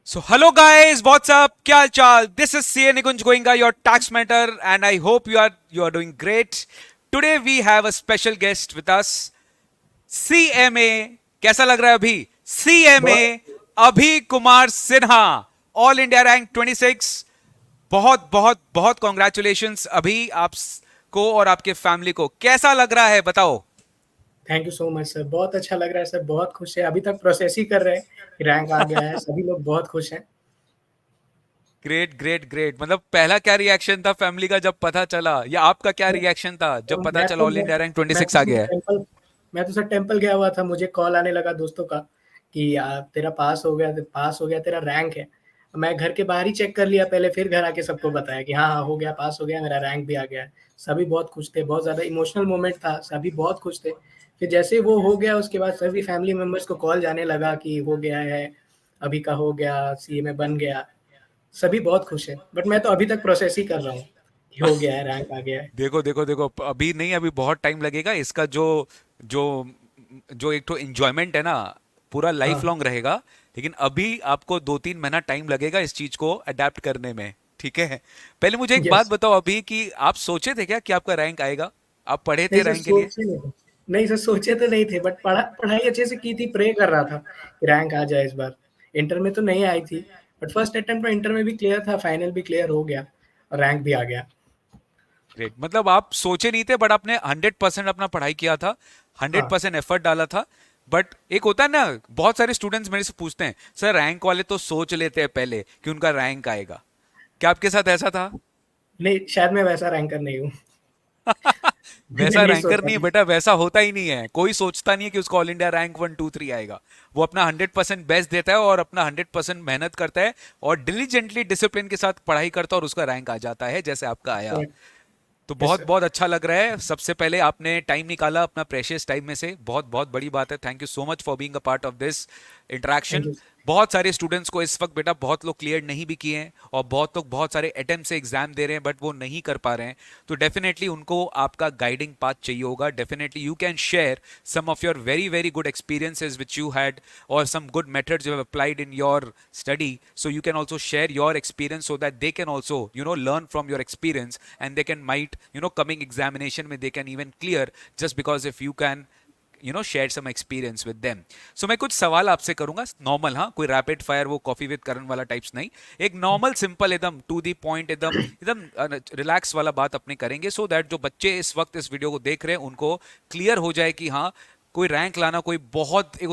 So hello guys, what's up? क्या हाल चाल? This is CA Nikunj Goenka, your tax mentor, and I hope you are doing great. Today we have a special guest with us, CMA. कैसा लग रहा है अभी? CMA बहुत अभी Kumar Sinha, all India rank 26. बहुत बहुत बहुत कॉन्ग्रेचुलेशंस अभी आपको और आपके फैमिली को. कैसा लग रहा है बताओ? Thank you so much sir. बहुत अच्छा लग रहा है सर, बहुत खुश है। अभी तक प्रोसेस ही कर रहे हैं, रैंक आ गया है, सभी लोग बहुत खुश हैं। Great great great. मतलब पहला क्या रिएक्शन था फैमिली का जब पता चला, या आपका क्या मैं रिएक्शन था जब तो पता मैं चला तो ऑल इंडिया रैंक मैं 26 तो आ सर गया है? टेंपल मैं तो सर टेंपल गया हुआ था। मुझे कॉल आने लगा दोस्तों का कि तेरा पास हो गया, तेरा रैंक है। मैं घर के बाहर ही चेक कर लिया पहले, फिर घर आके सबको बताया कि हाँ, हाँ, हो गया, पास हो गया, मेरा रैंक भी आ गया है। सभी बहुत खुश थे, बहुत ज़्यादा इमोशनल मोमेंट था, सभी बहुत खुश थे। फिर जैसे वो हो गया उसके बाद सभी फैमिली मेंबर्स को कॉल जाने लगा कि हो गया है, अभी का हो गया, सीए में बन गया। सभी बहुत खुश हैं, बट मैं तो अभी तक प्रोसेस ही कर रहा हूँ कि हो गया है, रैंक आ गया है। देखो देखो देखो, अभी नहीं, अभी बहुत टाइम लगेगा इसका. जो जो जो एक तो एंजॉयमेंट है ना, पूरा लाइफ हाँ, लॉन्ग रहेगा. लेकिन अभी आपको 2-3 महीना टाइम लगेगा इस चीज को अडेप्ट करने में. ठीक है. पहले मुझे एक बात यस। बताओ अभी कि आप सोचे थे क्या कि आपका रैंक आएगा? आप पढ़े नहीं थे सर, रैंक के लिए? सोचे नहीं थे। नहीं सर, सोचे तो नहीं थे, बट पढ़ाई अच्छे से की थी, प्रे कर रहा था कि रैंक आ जाए इस बार। इंटर में तो नहीं आई थी, बट फर्स्ट अटेम्प्ट में इंटर में भी क्लियर था, फाइनल भी क्लियर हो गया और रैंक भी आ गया। ग्रेट. मतलब आप सोचे नहीं थे, बट आपने 100% अपना पढ़ाई किया था, हंड्रेड हाँ, परसेंट एफर्ट डाला था. बट एक होता है ना, बहुत सारे स्टूडेंट्स मेरे से पूछते हैं, सर रैंक वाले तो सोच लेते हैं पहले कि उनका रैंक आएगा. क्या आपके साथ ऐसा था? नहीं शायद मैं वैसा रैंकर नहीं हूँ। मैंने वैसा नहीं रैंकर सोचा नहीं है था। बेटा, वैसा होता ही नहीं है. कोई सोचता नहीं है कि उसको ऑल इंडिया रैंक 1 2 3 आएगा. वो अपना 100% बेस्ट देता है और अपना 100% मेहनत करता है और डिलीजेंटली डिसिप्लिन के साथ पढ़ाई करता है और उसका रैंक आ जाता है जैसे आपका आया. करेक्ट। तो यस बहुत सर। बहुत अच्छा लग रहा है. सबसे पहले आपने टाइम निकाला अपना प्रेशियस टाइम में से, बहुत बहुत बड़ी बात है. Thank you so much for being a part of this thank interaction. You. बहुत सारे स्टूडेंट्स को इस वक्त बेटा, बहुत लोग क्लियर नहीं भी किए हैं और बहुत लोग बहुत सारे अटेम्प्ट से एग्जाम दे रहे हैं बट वो नहीं कर पा रहे हैं. तो डेफिनेटली उनको आपका गाइडिंग पाथ चाहिए होगा. Definitely you can share some of your very very good experiences which you had, or some good methods you have applied in your study. So you can also share your experience so that they can also learn from your experience, and they can might coming examination में they can even clear, just because if you can share some experience with them. So मैं कुछ सवाल आपसे करूंगा normal, हाँ, कोई rapid fire वो coffee with Karan वाला टाइप्स नहीं. एक नॉर्मल सिंपल एकदम टू दी पॉइंट, एकदम एकदम रिलैक्स वाला बात अपने करेंगे, सो दैट जो बच्चे इस वक्त इस वीडियो को देख रहे हैं उनको क्लियर हो जाए कि हाँ, कोई रैंक लाना कोई बहुत, एक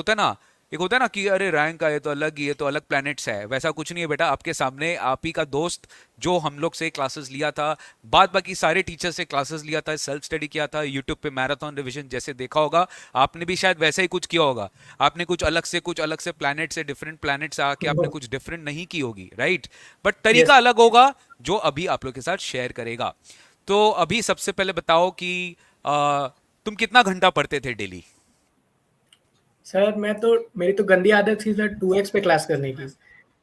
होता है ना कि अरे रैंक आए तो अलग ही है, तो अलग प्लैनेट्स है. वैसा कुछ नहीं है बेटा. आपके सामने आप ही का दोस्त जो हम लोग से क्लासेस लिया था, बाद बाकी सारे टीचर से क्लासेस लिया था, सेल्फ स्टडी किया था, यूट्यूब पे मैराथन रिवीजन जैसे देखा होगा, आपने भी शायद वैसा ही कुछ किया होगा. आपने कुछ अलग से प्लैनेट से, डिफरेंट प्लैनेट से आके आपने कुछ डिफरेंट नहीं की होगी, राइट? बट यस तरीका अलग होगा जो अभी आप लोग के साथ शेयर करेगा. तो अभी सबसे पहले बताओ कि तुम कितना घंटा पढ़ते थे डेली? सर, मेरी तो गंदी आदत थी सर 2x पे क्लास करने की।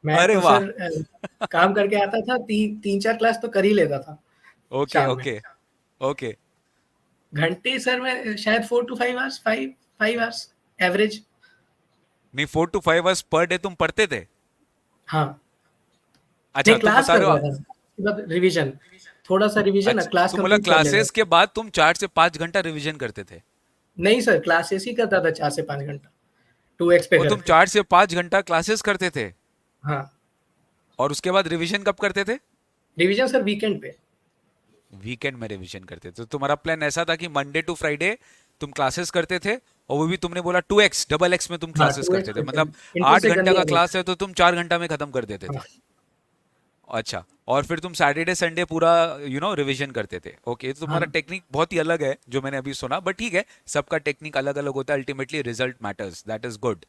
मैं अरे तो वाह. सर काम करके आता था, 3-4 क्लास तो कर ही लेता था ओके शाम में। Okay okay. घंटे सर मैं शायद 4 टू 5 आवर्स, 5 आवर्स एवरेज। नहीं, 4 to 5 आवर्स पर डे तुम पढ़ते थे? हाँ, अच्छा, नहीं तुम क्लास बता रहे करता हो. था, उसके बाद रिवीजन, थोड़ा-सा रिवीजन अच्छा, क्लास तुम बोला कंप्लीट कर लेता क्लासेस था। के बाद तुम 4 से 5 घंटा रिवीजन करते थे? नहीं सर, क्लासेस ही करता था 4 से 5 घंटा, 2x पे और तुम करके। 4 से 5 घंटा क्लासेस करते थे हाँ, और उसके बाद रिवीजन कब करते थे? रिवीजन सर वीकेंड पे। वीकेंड में रिवीजन करते थे. तो तुम्हारा प्लान ऐसा था कि मंडे टू फ्राइडे तुम क्लासेस करते थे, और वो भी तुमने बोला 2x डबल एक्स में तुम हाँ, क्लासेस 2x करते थे. पे मतलब इंटर आठ से घंटा गंदी का आदत क्लास है तो तुम 4 घंटा में खत्म कर देते है। थे. हाँ, अच्छा. और फिर तुम सैटरडे संडे पूरा रिवीजन करते थे. ओके, तो तुम्हारा हाँ, टेक्निक बहुत ही अलग है जो मैंने अभी सुना, बट ठीक है, सबका टेक्निक अलग अलग होता है. Ultimately result matters, that is good.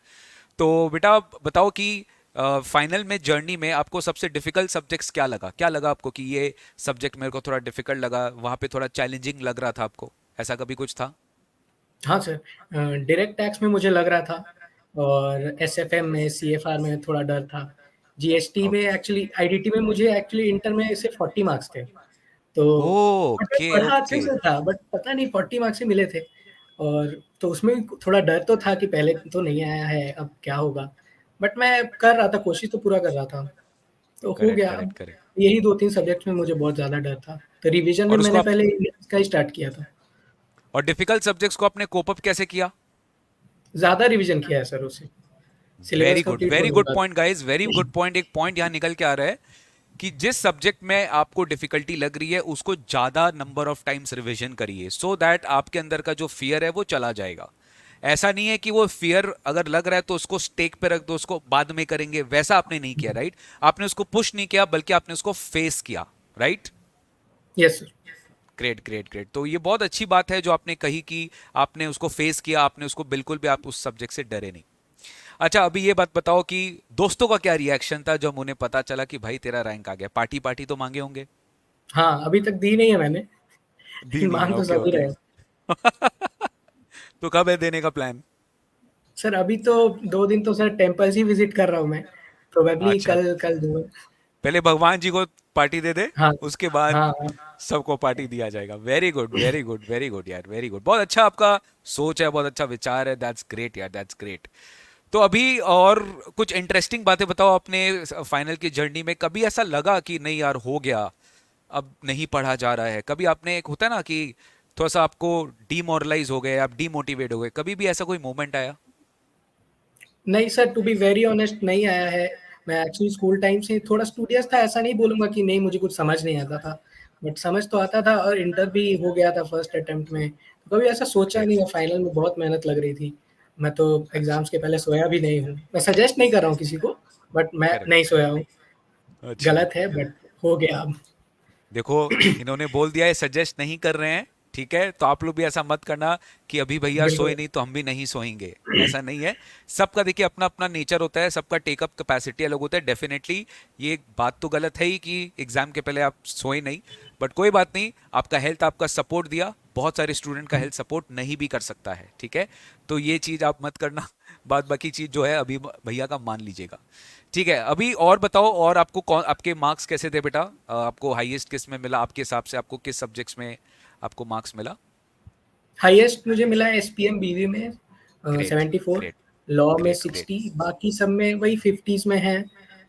तो बेटा बताओ कि फाइनल में जर्नी में आपको सबसे डिफिकल्ट सब्जेक्ट्स क्या लगा आपको कि ये सब्जेक्ट मेरे को थोड़ा डिफिकल्ट लगा, वहां पे थोड़ा चैलेंजिंग लग रहा था आपको? ऐसा कभी कुछ था? हाँ सर। डायरेक्ट टैक्स में मुझे लग रहा था और एसएफएम में, सीएफआर में थोड़ा डर था। जीएसटी में ओके आईडीटी में मुझे एक्चुअली इंटर में सिर्फ 40 मार्क्स थे। तो बट मैं ओके पढ़ा अच्छे ओके. से था, बट पता नहीं 40 मार्क्स ही मिले थे। और तो उसमें थोड़ा डर तो था कि पहले तो नहीं आया है, अब क्या होगा? बट मैं कर रहा था, कोशिश तो पूरा कर रहा था, तो हो करेक्ट गया। करेक्ट अब करेक्ट। यही 2-3 सब्जेक्ट्स में मुझे बहुत ज़्यादा डर था, तो रिवीजन भी और उसको मैंने आप, पहले इंग्लिश का ही स्टार्ट किया था। और डिफिकल्ट सब्जेक्ट्स को आपने कोप अप कैसे किया? ज़्यादा रिवीजन किया है सर उससे, सिलेबस कंप्लीट वेरी होने के गुड बाद। Point guys, very good point. एक पॉइंट यहाँ निकल के आ रहा है कि जिस सब्जेक्ट में आपको डिफिकल्टी लग रही है उसको ज्यादा नंबर ऑफ टाइम्स रिवीजन करिए, सो दैट आपके अंदर का जो फियर है वो चला जाएगा। ऐसा नहीं है कि वो फियर अगर लग रहा है तो उसको स्टेक पे रख दो, उसको बाद में करेंगे, वैसा आपने नहीं किया, राइट? आपने उसको पुश नहीं किया बल्कि आपने उसको फेस किया, right? Yes sir. Great great great. तो ये बहुत अच्छी बात है जो आपने कही कि आपने उसको फेस किया, आपने उसको बिल्कुल भी, आप उस सब्जेक्ट से डरे नहीं। अच्छा, अभी ये बात बताओ कि दोस्तों का क्या रिएक्शन था जब उन्हें पता चला कि भाई तेरा रैंक आ गया? पार्टी पार्टी तो मांगे होंगे? हाँ, अभी तक दी नहीं है मैंने, दी लेकिन नहीं है, माँग तो ओके सभी ओके। रहे हैं। तो कब है देने का प्लान? सर अभी तो 2 दिन तो सर टेम्पल्स ही विज़िट कर रहा हूँ मैं, प्रोबेबली अच्छा, कल कल दूँगा। पहले भगवान जी को पार्टी दे दे, हाँ, उसके बाद हाँ, हाँ। सबको पार्टी दिया जाएगा। Very good very good very good यार, वेरी गुड। बहुत अच्छा आपका सोच है, बहुत अच्छा विचार है। दैट्स ग्रेट यार, दैट्स ग्रेट। तो अभी और कुछ इंटरेस्टिंग बातें बताओ अपने फाइनल की जर्नी में। कभी ऐसा लगा कि नहीं यार हो गया, अब नहीं पढ़ा जा रहा है? कभी आपने, एक होता है ना कि थोड़ा सा आपको डीमोरलाइज हो गए, आप डीमोटिवेट हो गए, कभी भी ऐसा कोई मोमेंट आया? नहीं sir, to be very honest नहीं आया है। मैं एक्चुअली स्कूल टाइम से थोड़ा स्टूडियस था, ऐसा नहीं बोलूँगा कि नहीं मुझे कुछ समझ नहीं आता था। बट समझ तो आता था और इंटर भी हो गया था फर्स्ट अटेम्प्ट में। तो कभी ऐसा सोचा ग्रेट। नहीं है, फाइनल में बहुत मेहनत लग रही थी। मैं तो अच्छा। एग्ज़ाम्स के पहले सोया भी नहीं हूँ। मैं सजेस्ट नहीं कर रहा हूँ किसी को, बट मैं करेक्ट। नहीं सोया हूँ। अच्छा। गलत है बट हो गया अब। देखो, इन्होंने बोल दिया है सजेस्ट नहीं कर रहे हैं, ठीक है? तो आप लोग भी ऐसा मत करना कि अभी भैया बिल्कुल। सोए नहीं तो हम भी नहीं सोएंगे। ऐसा नहीं है। सबका देखिए अपना अपना नेचर होता है, सबका टेकअप कैपेसिटी अलग होता है। डेफिनेटली ये बात तो गलत है ही कि एग्जाम के पहले आप सोए नहीं, बट कोई बात नहीं, आपका हेल्थ आपका सपोर्ट दिया। बहुत सारे स्टूडेंट का हेल्थ सपोर्ट नहीं भी कर सकता है, ठीक है? तो ये चीज आप मत करना। बाद बाकी चीज जो है अभी भैया का मान लीजिएगा। ठीक है, अभी और बताओ, और आपको कौन, आपके मार्क्स कैसे थे बेटा? आपको हाईएस्ट किस में मिला आपके हिसाब से? आपको किस सब्जेक्ट्स में आपको मार्क्स मिला? हाईएस्ट मुझे मिला एसपीएम बीवी में ग्रेट 74, ग्रेट लॉ में ग्रेट ग्रेट 60, बाकी सब में वही 50s में है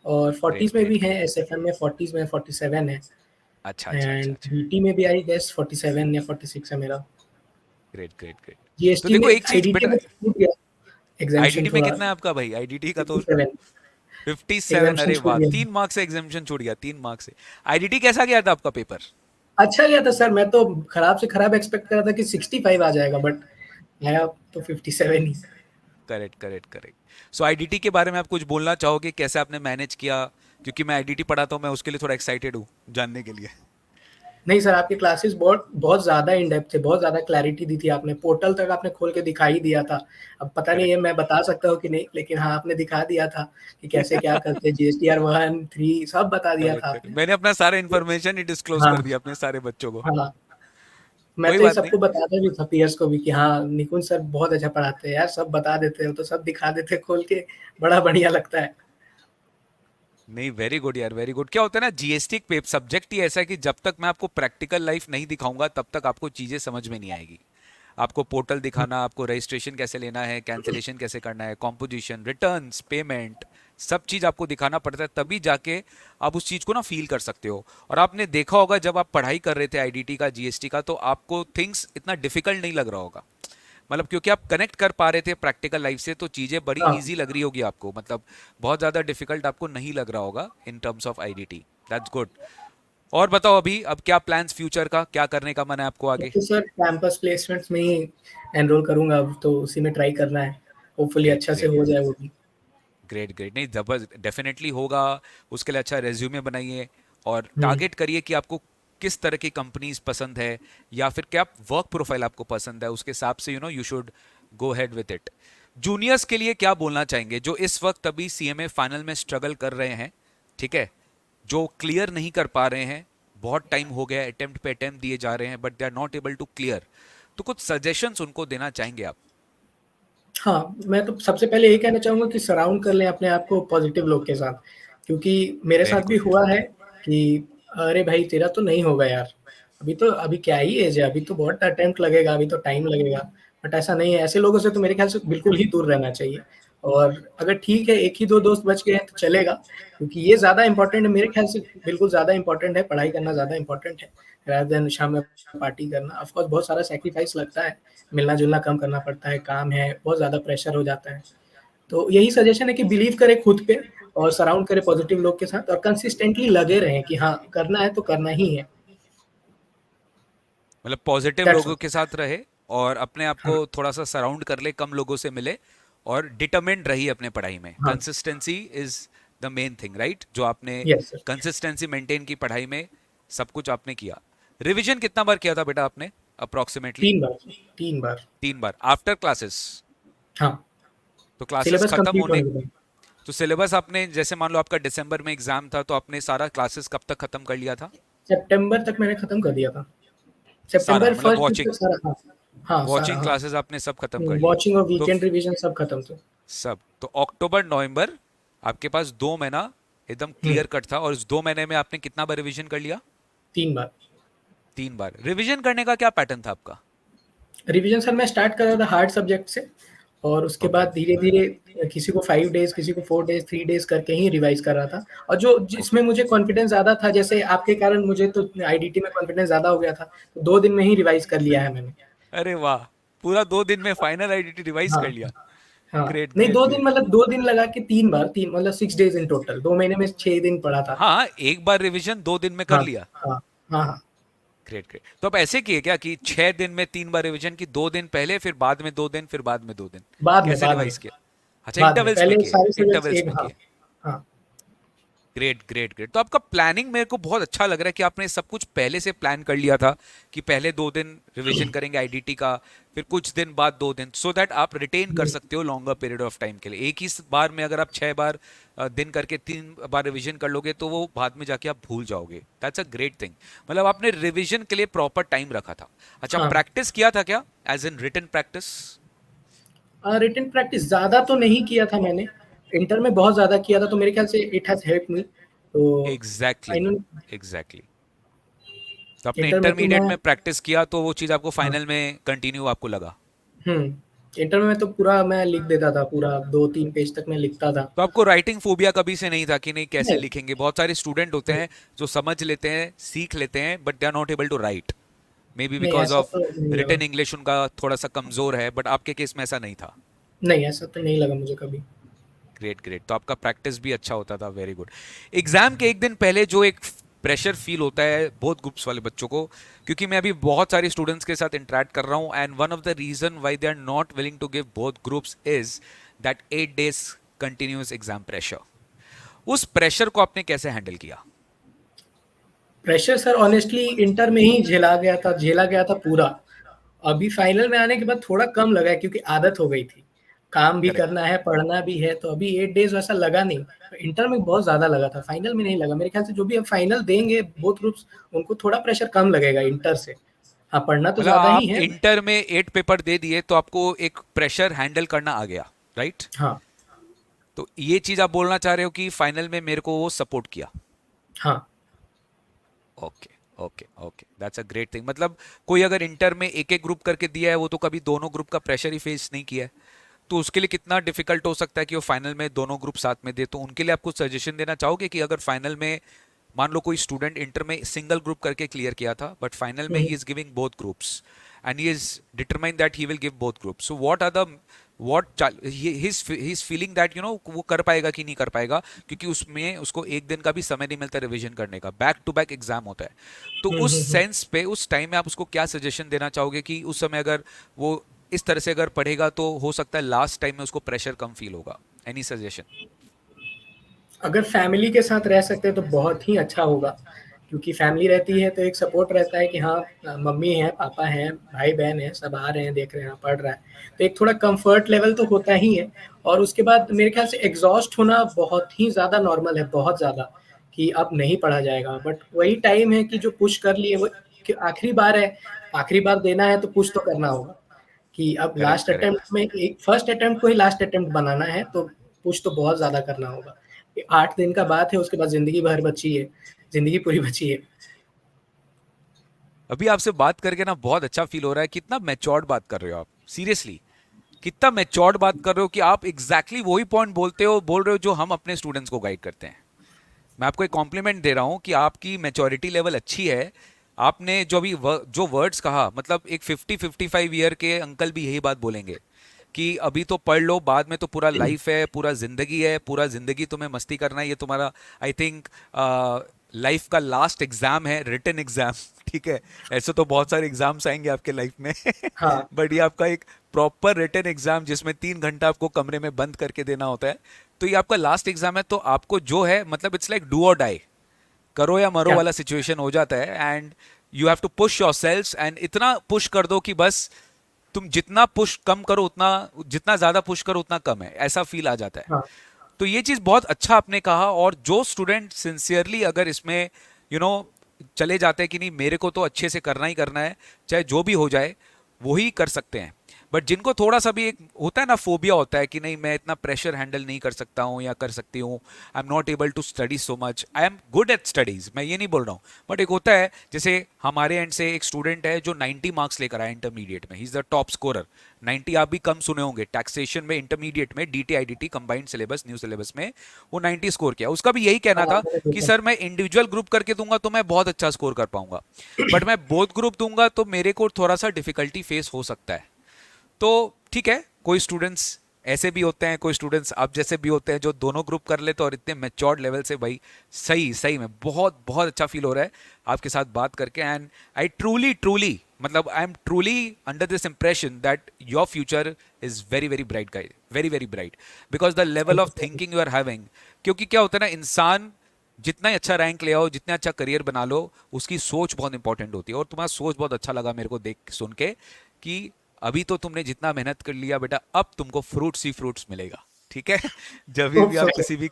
और ग्रेट 40s में ग्रेट भी है, ग्रेट। एसएफएम में 40s में 47 है अच्छा अच्छा अच्छा एंड अच्छा। बीटी में भी आई गेस 47 या 46 है मेरा। Great great great. तो जीएसटी में देखो एक चीज आईडीटी बेटा, में छूट गया, एग्जाम्पशन आईडीटी में थोड़ा कितना है आपका भाई? आईडीटी का तो 57, 57। एग्जाम्पशन अरे छूट वाह, गया। 3 मार्क्स से एग्जामिशन छूट गया, 3 मार्क्स से। आईडीटी कैसा गया था आपका पेपर? अच्छा गया था सर, मैं तो खराब से खराब एक्सपेक्ट कर रहा था कि 65 आ जाएगा बट आया तो 57 ही। Correct correct correct. So IDT के बारे में आप कुछ बोलना चाहोगे, कैसे आपने मैनेज किया? क्योंकि मैं आईडीटी पढ़ाता हूँ, मैं उसके लिए थोड़ा एक्साइटेड हूँ जानने के लिए। नहीं सर, आपकी क्लासेस बहुत बहुत ज़्यादा इन डेप्थ थे, बहुत ज़्यादा क्लैरिटी दी थी आपने, पोर्टल तक आपने खोल के दिखा ही दिया था। अब पता नहीं है करेक्ट मैं बता सकता हूँ कि नहीं, लेकिन हाँ, आपने दिखा दिया था कि कैसे क्या करते हैं, जीएसटीआर 1, 3 सब बता दिया करेक्ट था करेक्ट। आपने। मैंने अपना सारा इन्फॉर्मेशन ही डिस्क्लोज कर हाँ, दिया अपने सारे बच्चों को। हाँ। मैं कोई तो ये बात नहीं। सबको बताता भी था पीयर्स को भी कि हाँ, निकुंज सर बहुत अच्छा पढ़ाते हैं यार, सब बता देते हो, तो सब दिखा देते खोल के, बड़ा बढ़िया लगता है। नहीं, वेरी गुड यार, वेरी गुड। क्या होता है ना, जीएसटी एक सब्जेक्ट ही ऐसा है कि जब तक मैं आपको प्रैक्टिकल लाइफ नहीं दिखाऊंगा तब तक आपको चीजें समझ में नहीं आएगी। आपको पोर्टल दिखाना, आपको रजिस्ट्रेशन कैसे लेना है, कैंसिलेशन कैसे करना है, कॉम्पोजिशन, रिटर्न्स, पेमेंट, सब चीज आपको दिखाना पड़ता है, तभी जाके आप उस चीज को ना फील कर सकते हो। और आपने देखा होगा जब आप पढ़ाई कर रहे थे आईडीटी का, जीएसटी का, तो आपको थिंग्स इतना डिफिकल्ट नहीं लग रहा होगा। मतलब क्योंकि आप कनेक्ट कर पा रहे थे प्रैक्टिकल लाइफ से, तो चीजें बड़ी हाँ, इजी लग रही होगी आपको। मतलब बहुत ज्यादा डिफिकल्ट आपको नहीं लग रहा होगा in terms of IDT. That's good. और बताओ अभी, अब क्या प्लान्स फ्यूचर का, क्या करने का मन है आपको अब आगे? तो सर कैंपस प्लेसमेंट्स में ही एनरोल करूँगा, अब तो उसी में ट्राई करना है। होपफुली ग्रेट अच्छा से ग्रेट हो जाए वो भी। Great great. नहीं, जबरदस्त, डेफिनेटली होगा। उसके लिए अच्छा रेज्यूमे बनाइए और हुँ। टारगेट करिए कि आपको किस तरह की कंपनीज पसंद है, या फिर क्या वर्क प्रोफाइल आपको पसंद है, उसके हिसाब से you should go head with it. Juniors के लिए क्या बोलना चाहेंगे जो इस वक्त अभी सीएमए फाइनल में स्ट्रगल कर रहे हैं, ठीक है, जो क्लियर नहीं कर पा रहे हैं? बहुत टाइम हो गया, अटेम्प्ट पे अटेम्प्ट दिए जा रहे हैं but they are not able to clear. तो कुछ सजेशंस उनको देना चाहेंगे आप? हाँ, मैं तो सबसे पहले यही कहना चाहूँगा कि सराउंड कर लें अपने आप को पॉज़िटिव लोग के साथ, क्योंकि मेरे साथ वेरी भी गुड। हुआ है कि अरे भाई तेरा तो नहीं होगा यार, अभी क्या ही एज है, अभी तो बहुत अटेम्प्ट लगेगा, अभी तो टाइम लगेगा। बट ऐसा नहीं है, ऐसे लोगों से तो मेरे ख्याल से बिल्कुल ही दूर रहना चाहिए और अगर ठीक है, 1 ही 2 दोस्त बच गए हैं तो चलेगा, क्योंकि ये ज़्यादा इम्पोर्टेंट है मेरे ख्याल से, बिल्कुल ज़्यादा इम्पोर्टेंट है, पढ़ाई करना ज़्यादा इम्पोर्टेंट है, रादर देन शाम में पार्टी करना। ऑफ कोर्स बहुत सारा सैक्रिफाइस लगता है, मिलना-जुलना कम करना पड़ता है, काम है, बहुत ज़्यादा प्रेशर हो जाता है। तो यही सजेशन है कि बिलीव करें खुद पे और सराउंड करें पॉजिटिव लोग के साथ और कंसिस्टेंटली लगे रहें कि हाँ, करना है तो करना ही है। मतलब पॉजिटिव दैट्स ऑल। लोगों के साथ रहे और अपने आप को हाँ, थोड़ा सा सराउंड कर ले, कम लोगों से मिले और डिटरमिन्ड रही अपने पढ़ाई में। हाँ, consistency is the main thing, right? जो आपने यस सर। कंसिस्टेंसी मेंटेन की पढ़ाई में, सब कुछ आपने किया। रिवीजन कितना बार किया था बेटा आपने अप्रोक्सीमेटली? 3 बार, 3 बार। 3 बार आफ्टर क्लासेस? हाँ, तो क्लासेस सिलेबस खत्म कंप्लीट होने, होने के बाद। तो सिलेबस आपने, जैसे मान लो आपका दिसंबर में एग्जाम था, तो आपने सारा क्लासेस कब तक खत्म कर लिया था? सितंबर तक मैंने खत्म कर दिया था। सारा सितंबर मतलब फर्स्ट वीक वॉचिंग, तक सारा, हाँ। हाँ, सारा, वॉचिंग हाँ। क्लासेस आपने सब खत्म कर लिए? वॉचिंग और तो वीकेंड रिवीजन सब खत्म थे। सब तो अक्टूबर नवंबर आपके पास 2 महीना एकदम हुँ, क्लियर कट था, और इस 2 महीने में आपने कितना बार रिवीजन कर लिया? 3 बार। 3 बार। रिवीजन करने का क्या पैटर्न था आपका? रिवीजन सर मैं स्टार्ट कर रहा था हार्ड सब्जेक्ट से और उसके ओके, बाद धीरे-धीरे किसी को 5 डेज़, किसी को 4 डेज़, 3 डेज़ करके ही रिवाइज़ कर रहा था। और जो ओके। जिसमें मुझे कॉन्फिडेंस ज़्यादा था, जैसे आपके कारण मुझे तो आईडीटी में कॉन्फिडेंस ज़्यादा हो गया था, तो 2 दिन में ही रिवाइज़ कर लिया है मैंने। अरे वाह, पूरा 2 दिन में फाइनल आईडीटी रिवाइज कर हाँ, लिया। हाँ। ग्रेट नहीं, ग्रेट 2 दिन ग्रेट। मतलब 2 दिन लगा के 3 बार, 3 मतलब 6 डेज़ इन टोटल, 2 महीने में 6 दिन पढ़ा था। हाँ, एक बार रिवीजन 2 दिन में कर हाँ, लिया। हाँ, हाँ, हाँ। Great great. तो आप ऐसे किए क्या कि 6 दिन में 3 बार रिवीजन की, 2 दिन पहले, फिर बाद में 2 दिन, फिर बाद में 2 दिन? बाद में कैसे बाद में रिवाइज किया? अच्छा, बाद में, इंटरवल्स में पहले किए, सारे सब्जेक्ट्स इंटरवल्स एक, में हाँ, किए। हाँ। Great great great. तो आपका प्लानिंग मेरे को बहुत अच्छा लग रहा है कि आपने सब कुछ पहले से प्लान कर लिया था कि पहले 2 दिन रिवीजन करेंगे आईडीटी का, फिर कुछ दिन बाद 2 दिन, सो दैट आप रिटेन कर हुँ, सकते हो लॉन्गर पीरियड ऑफ टाइम के लिए। एक ही बार में अगर आप 6 बार दिन करके 3 बार रिवीजन कर लोगे, तो वो बाद में जाके आप भूल जाओगे। That's a great thing. मतलब आपने रिवीजन के लिए प्रॉपर टाइम रखा था। अच्छा, हाँ। प्रैक्टिस किया था क्या, as in written practice? Written practice ज़्यादा तो नहीं किया था मैंने, इंटर में बहुत ज़्यादा किया था, तो मेरे ख्याल से इट हैज़ हेल्प्ड मी। तो एग्जैक्टली, आई नो एग्जैक्टली। तो आपने इंटर में तो मैं, इंटरमीडिएट में प्रैक्टिस किया, तो वो चीज़ आपको हाँ, फाइनल में कंटिन्यू आपको लगा। हुँ, इंटर में तो पूरा मैं लिख देता था, पूरा 2-3 पेज तक मैं लिखता था। तो आपको राइटिंग फोबिया कभी से नहीं था कि नहीं कैसे नहीं, लिखेंगे? बहुत सारे स्टूडेंट होते नहीं, हैं जो समझ लेते हैं, सीख लेते हैं, but they are not able to write, maybe नहीं बिकॉज ऐसा ऑफ तो नहीं लगा। रिटन इंग्लिश उनका थोड़ा सा कमजोर है, बट आपके केस में ऐसा नहीं था। नहीं, ऐसा तो नहीं लगा मुझे कभी। Great great. तो आपका प्रैक्टिस भी अच्छा होता था, वेरी गुड। एग्जाम के एक दिन पहले जो एक प्रेशर फील होता है बहुत ग्रुप्स वाले बच्चों को, क्योंकि मैं अभी बहुत सारे स्टूडेंट्स के साथ इंटरेक्ट कर रहा हूँ, and one of the reason why they are not willing to give both groups is that 8 days continuous exam pressure. उस प्रेशर को आपने कैसे हैंडल किया? प्रेशर सर ऑनेस्टली इंटर में ही झेला गया था पूरा। अभी फाइनल में आने के बाद थोड़ा कम लगा है क्योंकि आदत हो गई थी। काम भी करेक्ट। करना है, पढ़ना भी है, तो अभी 8 डेज़ वैसा लगा नहीं। इंटर में बहुत ज़्यादा लगा था, फाइनल में नहीं लगा। मेरे ख्याल से जो भी अब फाइनल देंगे बोथ ग्रुप्स, उनको थोड़ा प्रेशर कम लगेगा इंटर से। हाँ, पढ़ना तो मतलब ज़्यादा ही आप है। इंटर में 8 पेपर दे दिए, तो आपको एक प्रेशर हैंडल करना आ गया, राइट? हाँ, तो ये चीज आप बोलना चाह रहे हो कि फाइनल में मेरे को वो सपोर्ट किया। हाँ, okay, okay, okay, that's a great thing. मतलब कोई अगर इंटर में एक एक ग्रुप करके दिया है, वो तो कभी दोनों ग्रुप का प्रेशर ही फेस नहीं किया है, तो उसके लिए कितना डिफिकल्ट हो सकता है कि वो फाइनल में दोनों ग्रुप साथ में दे। तो उनके लिए आप कुछ सजेशन देना चाहोगे कि अगर फाइनल में मान लो कोई स्टूडेंट इंटर में सिंगल ग्रुप करके क्लियर किया था, बट फाइनल में हुँ। He is giving both groups and he is determine that he will give both groups, so what are the, what his feeling that वो कर पाएगा कि नहीं कर पाएगा, क्योंकि उसमें उसको एक दिन का भी समय नहीं मिलता रिवीजन करने का, बैक टू बैक एग्जाम होता है। तो हुँ, उस हुँ, हुँ। सेंस पे उस टाइम में आप उसको क्या सजेशन देना चाहोगे कि उस समय अगर वो इस तरह से अगर पढ़ेगा, तो हो सकता है लास्ट टाइम में उसको प्रेशर कम फील होगा? Any suggestion? अगर फैमिली के साथ रह सकते हैं तो बहुत ही अच्छा होगा, क्योंकि फैमिली रहती है तो एक सपोर्ट रहता है कि हाँ, मम्मी है, पापा हैं, भाई-बहन हैं, सब आ रहे हैं, देख रहे हैं, हाँ, पढ़ रहा है। तो एक थोड़ा कम्फर्ट लेवल तो होता ही है और उसके बाद मेरे ख़्याल से एग्ज़ॉस्ट होना बहुत ही ज़्यादा नॉर्मल है, बहुत ज़्यादा, कि अब नहीं पढ़ा जाएगा। बट वही टाइम है कि जो पुश कर लिए वो, कि आखिरी बार है, आखिरी बार देना है तो पुश तो करना होगा, कि अब करेक्ट, लास्ट करेक्ट। अटेम्प्ट में एक फर्स्ट अटेम्प्ट को ही लास्ट अटेम्प्ट बनाना है, तो पुश तो बहुत ज़्यादा करना होगा। 8 दिन का बात है, उसके बाद ज़िंदगी भर बची है, ज़िंदगी पूरी बची है। अभी आपसे बात करके ना बहुत अच्छा फील हो रहा है, कितना मैच्योर्ड बात कर रहे हो आप, सीरियसली। कितना मैच्योर्ड बात कर रहे हो कि आप एग्जैक्टली exactly वही पॉइंट बोल रहे हो जो हम अपने स्टूडेंट्स को गाइड करते हैं। मैं आपको एक कॉम्प्लीमेंट दे रहा हूं कि आपकी मैच्योरिटी लेवल अच्छी है। आपने जो भी जो वर्ड्स कहा, मतलब एक 50-55 ईयर के अंकल भी यही बात बोलेंगे कि अभी तो पढ़ लो, बाद में तो पूरा लाइफ है, पूरा जिंदगी है, पूरा जिंदगी तुम्हें मस्ती करना है, ये तुम्हारा आई थिंक लाइफ का लास्ट एग्जाम है, रिटन एग्जाम। ठीक है, ऐसे तो बहुत सारे एग्जाम्स आएंगे आपके लाइफ में हाँ, बट ये आपका एक प्रॉपर रिटन एग्जाम जिसमें 3 घंटा आपको कमरे में बंद करके देना होता है, तो ये आपका लास्ट एग्जाम है। तो आपको जो है, मतलब इट्स लाइक डू और डाई, करो या मरो क्या वाला सिचुएशन हो जाता है। And you have to push yourself, एंड इतना पुश कर दो कि बस तुम जितना पुश कम करो उतना, जितना ज्यादा पुश करो उतना कम है, ऐसा फील आ जाता है। हाँ, तो ये चीज बहुत अच्छा आपने कहा। और जो स्टूडेंट सिंसियरली अगर इसमें यू you नो चले जाते हैं कि नहीं मेरे को तो अच्छे से करना ही करना है, चाहे जो भी हो जाए, वही कर सकते हैं। बट जिनको थोड़ा सा भी एक होता है ना, फोबिया होता है कि नहीं मैं इतना प्रेशर हैंडल नहीं कर सकता हूँ या कर सकती हूँ, I am not able to study so much, I am good at studies, मैं ये नहीं बोल रहा हूँ, बट एक होता है जैसे हमारे एंड से एक स्टूडेंट है जो 90 मार्क्स लेकर आया इंटरमीडिएट में, he is the top scorer. 90 आप भी कम सुने होंगे, टैक्सेशन में इंटरमीडिएट में DT IDT combined syllabus new syllabus में वो 90 स्कोर किया। उसका भी यही कहना हाँ, था मैंने कि देखा। सर मैं इंडिविजुअल ग्रुप करके दूंगा तो मैं बहुत अच्छा स्कोर कर पाऊंगा, बट मैं बोथ ग्रुप दूंगा तो मेरे को थोड़ा सा डिफिकल्टी फेस हो सकता है। तो ठीक है, कोई स्टूडेंट्स ऐसे भी होते हैं, कोई स्टूडेंट्स आप जैसे भी होते हैं जो दोनों ग्रुप कर लेते हैं और इतने मैच्योर्ड लेवल से। भाई सही सही में बहुत बहुत अच्छा फील हो रहा है आपके साथ बात करके। एंड आई ट्रूली ट्रूली, मतलब I am truly under this impression that your future is very very bright guide, very very bright, because the level thank you of so thinking much. You are having. क्योंकि क्या होता है ना, इंसान जितना ही अच्छा rank ले आओ, जितना अच्छा करियर बना लो, उसकी सोच बहुत इंपॉर्टेंट होती है। और तुम्हारा सोच बहुत अच्छा लगा मेरे को देख सुन के कि अभी तो तुमने जितना मेहनत कर लिया बेटा, अब तुमको फ्रूट्स ही फ्रूट्स मिलेगा। ठीक है जब होप भी सो। आप किसी भी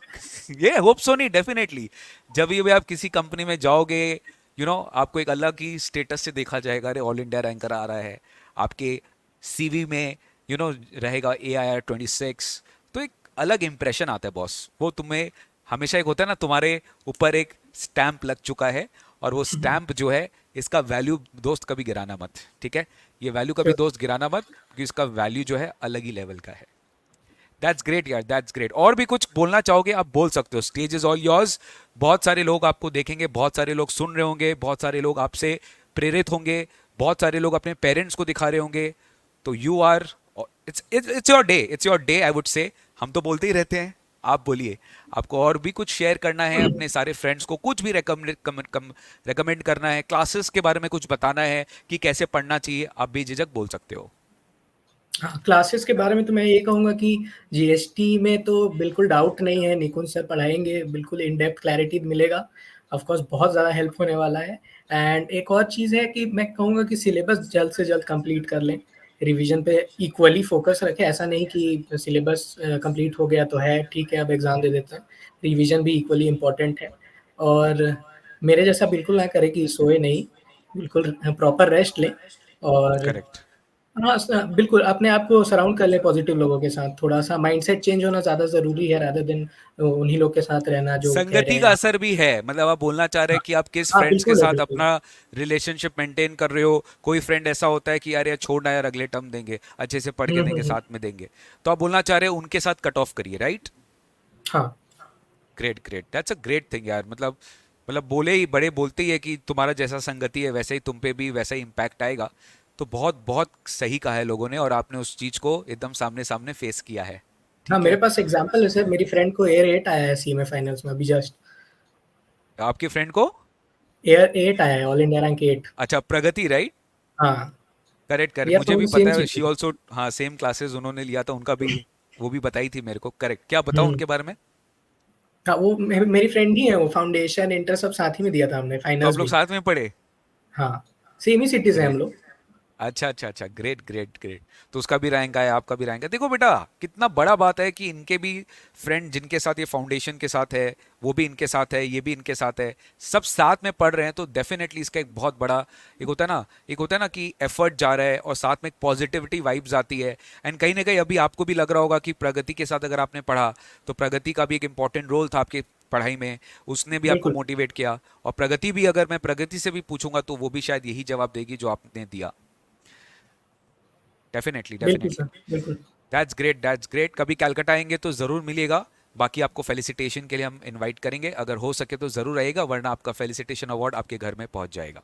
ये होप सो नहीं, डेफिनेटली जब भी आप किसी कंपनी में जाओगे, आपको एक अलग ही स्टेटस से देखा जाएगा। अरे ऑल इंडिया रैंकर आ रहा है आपके सीवी में, रहेगा AIR 26, तो एक अलग इंप्रेशन आता है बॉस। वो तुम्हें हमेशा एक होता है ना, तुम्हारे ऊपर एक स्टैंप लग चुका है, और वो स्टैंप जो है, इसका वैल्यू दोस्त कभी गिराना मत। ठीक है, ये वैल्यू कभी श्योर। दोस्त गिराना मत, क्योंकि इसका वैल्यू जो है अलग ही लेवल का है। दैट्स ग्रेट यार, दैट्स ग्रेट। और भी कुछ बोलना चाहोगे आप बोल सकते हो, स्टेज इज ऑल योर्स। बहुत सारे लोग आपको देखेंगे, बहुत सारे लोग सुन रहे होंगे, बहुत सारे लोग आपसे प्रेरित होंगे, बहुत सारे लोग अपने पेरेंट्स को दिखा रहे होंगे। तो you are, it's your day, it's your day I would say. हम तो बोलते ही रहते हैं, आप बोलिए, आपको और भी कुछ शेयर करना है अपने सारे फ्रेंड्स को, कुछ भी रेकमेंड करना है, क्लासेस के बारे में कुछ बताना है कि कैसे पढ़ना चाहिए, आप बेझिझक बोल सकते हो। हाँ, क्लासेस के बारे में तो मैं ये कहूँगा कि जीएसटी में तो बिल्कुल डाउट नहीं है, निकुंज सर पढ़ाएँगे, बिल्कुल इन डेप्थ क्लैरिटी मिलेगा। ऑफ कोर्स बहुत ज़्यादा हेल्प होने वाला है। एंड एक और चीज़ है कि मैं कहूँगा कि सिलेबस जल्द से जल्द कंप्लीट कर लें। रिवीजन पे इक्वली फ़ोकस रखें, ऐसा नहीं कि सिलेबस कंप्लीट हो गया तो है, ठीक है अब एग्ज़ाम दे देते हैं। रिवीजन भी इक्वली इम्पोर्टेंट है। और मेरे जैसा बिल्कुल ना करें कि सोए नहीं, बिल्कुल प्रॉपर रेस्ट लें। और करेक्ट। हाँ, बिल्कुल अपने आप को सराउंड कर लें पॉज़िटिव लोगों के साथ, थोड़ा-सा माइंडसेट चेंज होना ज़्यादा ज़रूरी है रादर देन उन्हीं लोग के साथ रहना जो कह रहे संगति हैं का आप। असर भी है, मतलब आप बोलना चाह रहे हाँ, हैं कि आप किस हाँ, फ्रेंड्स के बिल्कुल है, साथ बिल्कुल। अपना रिलेशनशिप मेंटेन कर रहे हो। कोई फ्रेंड ऐसा होता है कि यार ये छोड़ना यार, अगले टर्म देंगे, अच्छे से पढ़ हुँ, के हुँ, देंगे, हुँ। साथ में देंगे, तो आप बोलना चाह रहे हो उनके साथ कट ऑफ करिए, राइट? हाँ, great great, that's a great thing यार। मतलब बोले ही बड़े बोलते ही है कि तुम्हारा जैसा संगति है वैसे ही तुम पे भी वैसा ही इम्पैक्ट आएगा। तो बहुत बहुत सही कहा है लोगों ने, और आपने उस चीज को एकदम सामने सामने फेस किया है। हाँ, ठीक मेरे है, पास एग्ज़ाम्पल है सर, मेरी फ्रेंड को एयर 8 आया है सीएमए फाइनल्स में अभी जस्ट। आपके फ्रेंड को? एयर 8 आया है, ऑल इंडिया रैंक 8। अच्छा, प्रगति, राइट? हाँ, करेक्ट वी करेक्ट, आर मुझे फ्रॉम भी द पता सेम है, शी सिटी। ऑल्सो, हाँ सेम क्लासेस उन्होंने लिया था, उनका भी वो भी बताई थी मेरे को। करेक्ट, क्या बताऊं हुँ। उनके बारे में? हाँ, वो मेरी फ्रेंड ही है, वो फाउंडेशन, इंटर सब साथ ही में दिया था हमने, तो आप फाइनल्स लोग भी। साथ में पढ़े? हाँ, सेम ही सिटीज़ हैं हम ग्रेट। लोग। अच्छा अच्छा अच्छा, ग्रेट ग्रेट ग्रेट। तो उसका भी रैंक आया, आपका भी रैंक है। देखो बेटा, कितना बड़ा बात है कि इनके भी फ्रेंड जिनके साथ ये फाउंडेशन के साथ है, वो भी इनके साथ है, ये भी इनके साथ है, सब साथ में पढ़ रहे हैं, तो डेफिनेटली इसका एक बहुत बड़ा, एक होता है ना कि एफर्ट जा रहा है, और साथ में एक पॉजिटिविटी वाइब्स आती है। एंड कहीं ना कहीं अभी आपको भी लग रहा होगा कि प्रगति के साथ अगर आपने पढ़ा, तो प्रगति का भी एक इंपॉर्टेंट रोल था आपकी पढ़ाई में, उसने भी आपको बिल्कुल, मोटिवेट किया। और प्रगति भी, अगर मैं प्रगति से भी पूछूंगा तो वो भी शायद यही जवाब देगी जो आपने दिया। डेफिनेटली बिल्कुल डेफिनेटली। सर, बिल्कुल। दैट्स ग्रेट, कभी कलकत्ता आएंगे तो ज़रूर मिलिएगा। बाकी आपको फेलिसिटेशन के लिए हम इनवाइट करेंगे, अगर हो सके तो ज़रूर आइएगा, वरना आपका फेलिसिटेशन अवार्ड आपके घर में पहुंच जाएगा।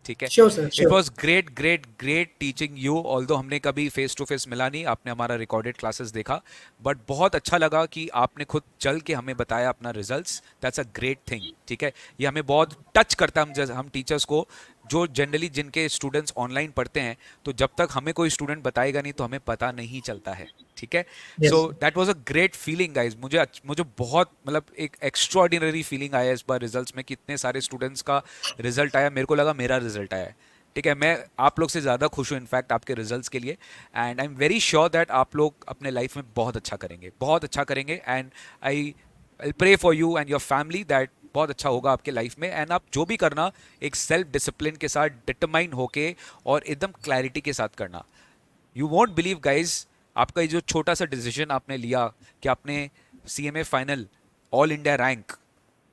ठीक है। Sure sir, it sure. Was great great great teaching you, although हमने कभी फेस टू फेस मिला नहीं, आपने हमारा रिकॉर्डेड क्लासेस देखा, बट बहुत अच्छा लगा कि आपने खुद चल के हमें बताया अपना results. That's a great thing. ठीक है, ये हमें बहुत टच करता है, हम टीचर्स को, जो जनरली जिनके स्टूडेंट्स ऑनलाइन पढ़ते हैं, तो जब तक हमें कोई स्टूडेंट बताएगा नहीं तो हमें पता नहीं चलता है। ठीक है। So yes. That was a great feeling guys, मुझे बहुत मतलब एक एक्स्ट्रॉर्डिनरी फीलिंग आया इस बार रिजल्ट्स में, कितने सारे स्टूडेंट्स का रिजल्ट आया, मेरे को लगा मेरा रिजल्ट आया है। ठीक है, मैं आप लोग से ज़्यादा खुश हूँ इनफैक्ट आपके रिजल्ट्स के लिए, and I am very sure that आप लोग अपने लाइफ में बहुत अच्छा करेंगे, बहुत अच्छा करेंगे, and I I pray for you and your family that बहुत अच्छा होगा आपके लाइफ में। एंड आप जो भी करना, एक सेल्फ डिसिप्लिन के साथ, डिटरमाइन होके और एकदम क्लैरिटी के साथ करना। यू वोंट बिलीव गाइज, आपका ये जो छोटा सा डिसीजन आपने लिया कि आपने CMA final all India rank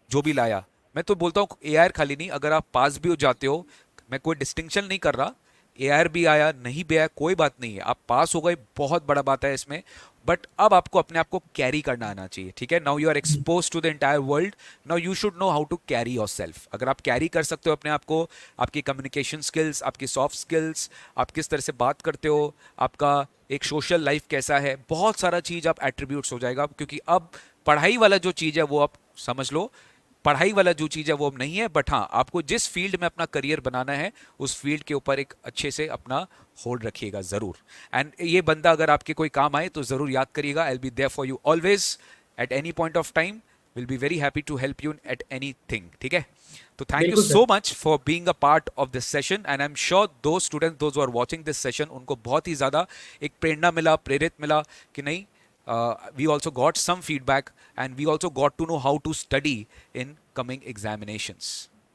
जो भी लाया, मैं तो बोलता हूँ AR खाली नहीं, अगर आप पास भी हो जाते हो, मैं कोई डिस्टिंक्शन नहीं कर रहा, AR भी आया नहीं भी आया कोई बात नहीं है, आप पास हो गए बहुत बड़ा बात है इसमें। बट अब आपको अपने आप को कैरी करना आना चाहिए। ठीक है, now you are expose to the entire world, now you should know how to carry yourself. अगर आप कैरी कर सकते हो अपने आप को, आपकी कम्युनिकेशन स्किल्स, आपकी सॉफ्ट स्किल्स, आप किस तरह से बात करते हो, आपका एक सोशल लाइफ कैसा है, बहुत सारा चीज आप एट्रीब्यूट्स हो जाएगा, क्योंकि अब पढ़ाई वाला जो चीज है वो आप समझ लो, पढ़ाई वाला जो चीज़ है वो अब नहीं है, बट हाँ आपको जिस फील्ड में अपना करियर बनाना है उस फील्ड के ऊपर एक अच्छे से अपना होल्ड रखिएगा ज़रूर। एंड ये बंदा अगर आपके कोई काम आए तो ज़रूर याद करिएगा, I will be there for you always at any point of time, will be very happy to help you at anything. ठीक है, तो थैंक यू बिल्कुल sir. So much for being a part of this session, and I am sure though students those are watching this session उनको बहुत ही ज़्यादा एक प्रेरणा मिला, प्रेरित मिला कि नहीं, we also got some feedback and we also got to know how to study in coming examinations.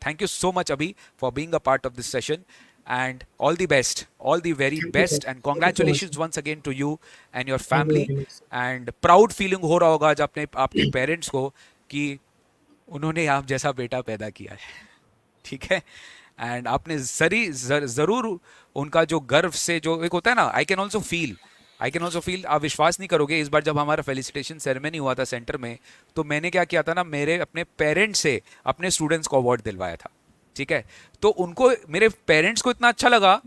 Thank you so much, Abhi, for being a part of this session, and all the best, all the very thank you sir, best, and thank you so much congratulations sir. once again to you and your thank you family, very much and proud feeling हो रहा होगा आज अपने आपके parents को कि उन्होंने आप जैसा बेटा पैदा किया है। ठीक है, एंड आपने जरूर उनका जो गर्व से जो एक होता है ना, आई कैन ऑल्सो फील, आप विश्वास नहीं करोगे, इस बार जब हमारा फेलिसिटेशन सेरेमनी हुआ था सेंटर में, तो मैंने क्या किया था ना, मेरे अपने पेरेंट्स से अपने स्टूडेंट्स को अवार्ड दिलवाया था। ठीक है, तो उनको, मेरे पेरेंट्स को इतना अच्छा लगा,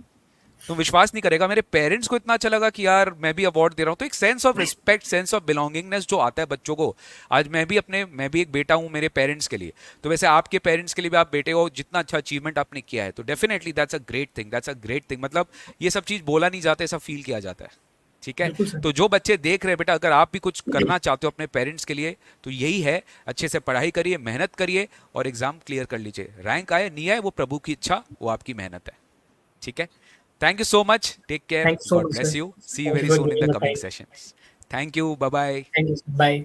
तुम विश्वास नहीं करेगा, मेरे पेरेंट्स को इतना अच्छा लगा कि यार मैं भी अवार्ड दे रहा हूँ, तो एक sense of respect, sense of belongingness जो आता है बच्चों को। आज मैं भी एक बेटा हूँ मेरे पेरेंट्स के लिए, तो वैसे आपके पेरेंट्स के लिए भी आप बेटे हो, जितना अच्छा अचीवमेंट आपने किया है, तो definitely that's a great thing, that's a great thing, मतलब ये सब चीज़ बोला नहीं जाता, ऐसा फील किया जाता है। ठीक है, बिल्कुल सर। तो जो बच्चे देख रहे हैं बेटा, अगर आप भी कुछ करना चाहते हो अपने पेरेंट्स के लिए, तो यही है, अच्छे से पढ़ाई करिए, मेहनत करिए और एग्जाम क्लियर कर लीजिए। रैंक आए नहीं आए वो प्रभु की इच्छा, वो आपकी मेहनत है। ठीक है, thank you so much, take care, thank you so god much bless sir. you, see you thank you very for soon in giving the your coming time. sessions। Thank you, bye bye। Thank you, bye.